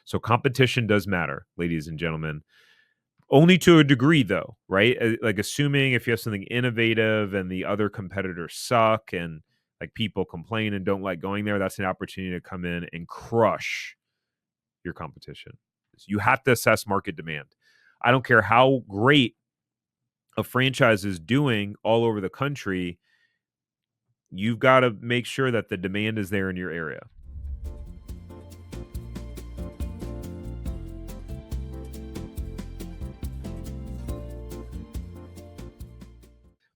So competition does matter, ladies and gentlemen. Only to a degree, though, right? Like assuming if you have something innovative and the other competitors suck and like people complain and don't like going there, that's an opportunity to come in and crush your competition. You have to assess market demand. I don't care how great a franchise is doing all over the country, you've got to make sure that the demand is there in your area.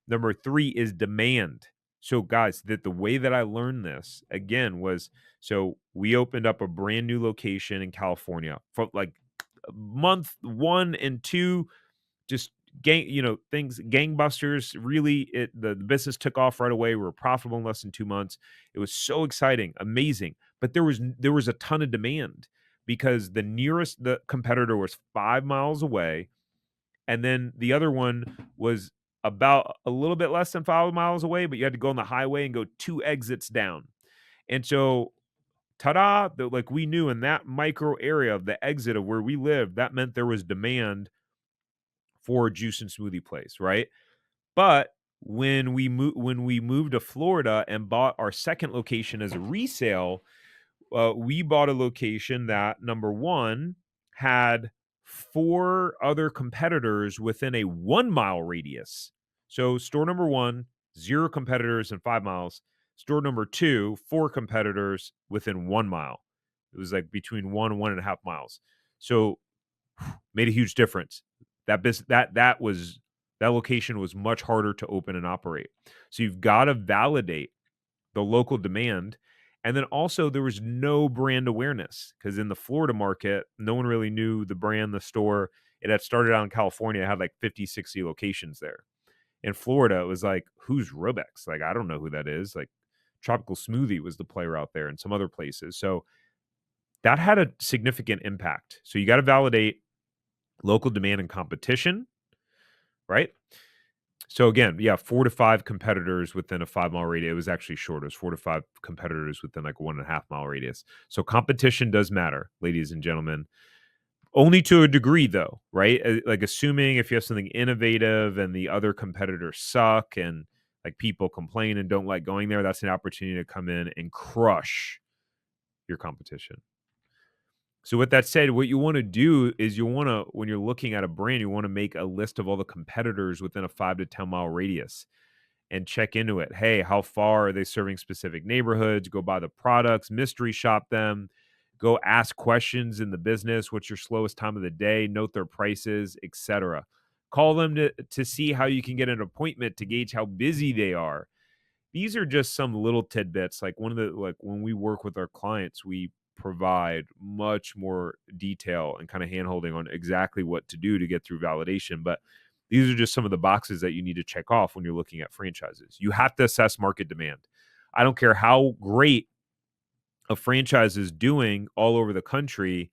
Number 3 is demand. So, guys, that the way that I learned this again was so we opened up a brand new location in California for like month 1 and 2, just things gangbusters. Really, the business took off right away. We were profitable in less than 2 months. It was so exciting, amazing. But there was a ton of demand because the competitor was 5 miles away, and then the other one was about a little bit less than 5 miles away, but you had to go on the highway and go 2 exits down. And so, ta-da! Like we knew in that micro area of the exit of where we lived, that meant there was demand for a juice and smoothie place, right? But when we moved to Florida and bought our second location as a resale, we bought a location that number one had 4 other competitors within a 1 mile radius. So store number one, 0 competitors in 5 miles. Store number two, 4 competitors within 1 mile. It was like between 1 and 1.5 miles. So made a huge difference. That location was much harder to open and operate. So you've got to validate the local demand. And then also there was no brand awareness because in the Florida market, no one really knew the brand, the store. It had started out in California, it had like 50, 60 locations there. In Florida, it was like, who's Rubex? Like, I don't know who that is. Like Tropical Smoothie was the player out there and some other places. So that had a significant impact. So you got to validate local demand and competition, right? So again, yeah, 4 to 5 competitors within a 5 mile radius. It was actually shorter. It was 4 to 5 competitors within like a 1.5 mile radius. So competition does matter, ladies and gentlemen. Only to a degree, though, right? Like assuming if you have something innovative and the other competitors suck and like people complain and don't like going there, that's an opportunity to come in and crush your competition. So with that said, what you want to do is when you're looking at a brand, you want to make a list of all the competitors within a 5 to 10 mile radius and check into it. Hey, how far are they serving specific neighborhoods? Go buy the products, mystery shop them, go ask questions in the business. What's your slowest time of the day? Note their prices, etc. Call them to see how you can get an appointment to gauge how busy they are. These are just some little tidbits. Like when we work with our clients, we provide much more detail and kind of handholding on exactly what to do to get through validation. But these are just some of the boxes that you need to check off when you're looking at franchises. You have to assess market demand. I don't care how great a franchise is doing all over the country,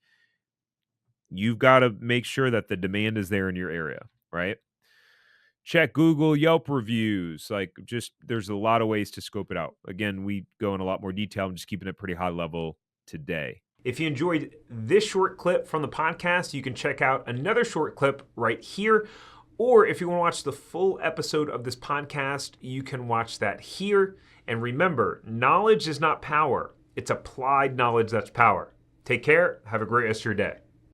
you've got to make sure that the demand is there in your area, right? Check Google, Yelp reviews. Like, just there's a lot of ways to scope it out. Again, we go in a lot more detail. I'm just keeping it pretty high level today. If you enjoyed this short clip from the podcast, you can check out another short clip right here. Or if you want to watch the full episode of this podcast, you can watch that here. And remember, knowledge is not power. It's applied knowledge that's power. Take care. Have a great rest of your day.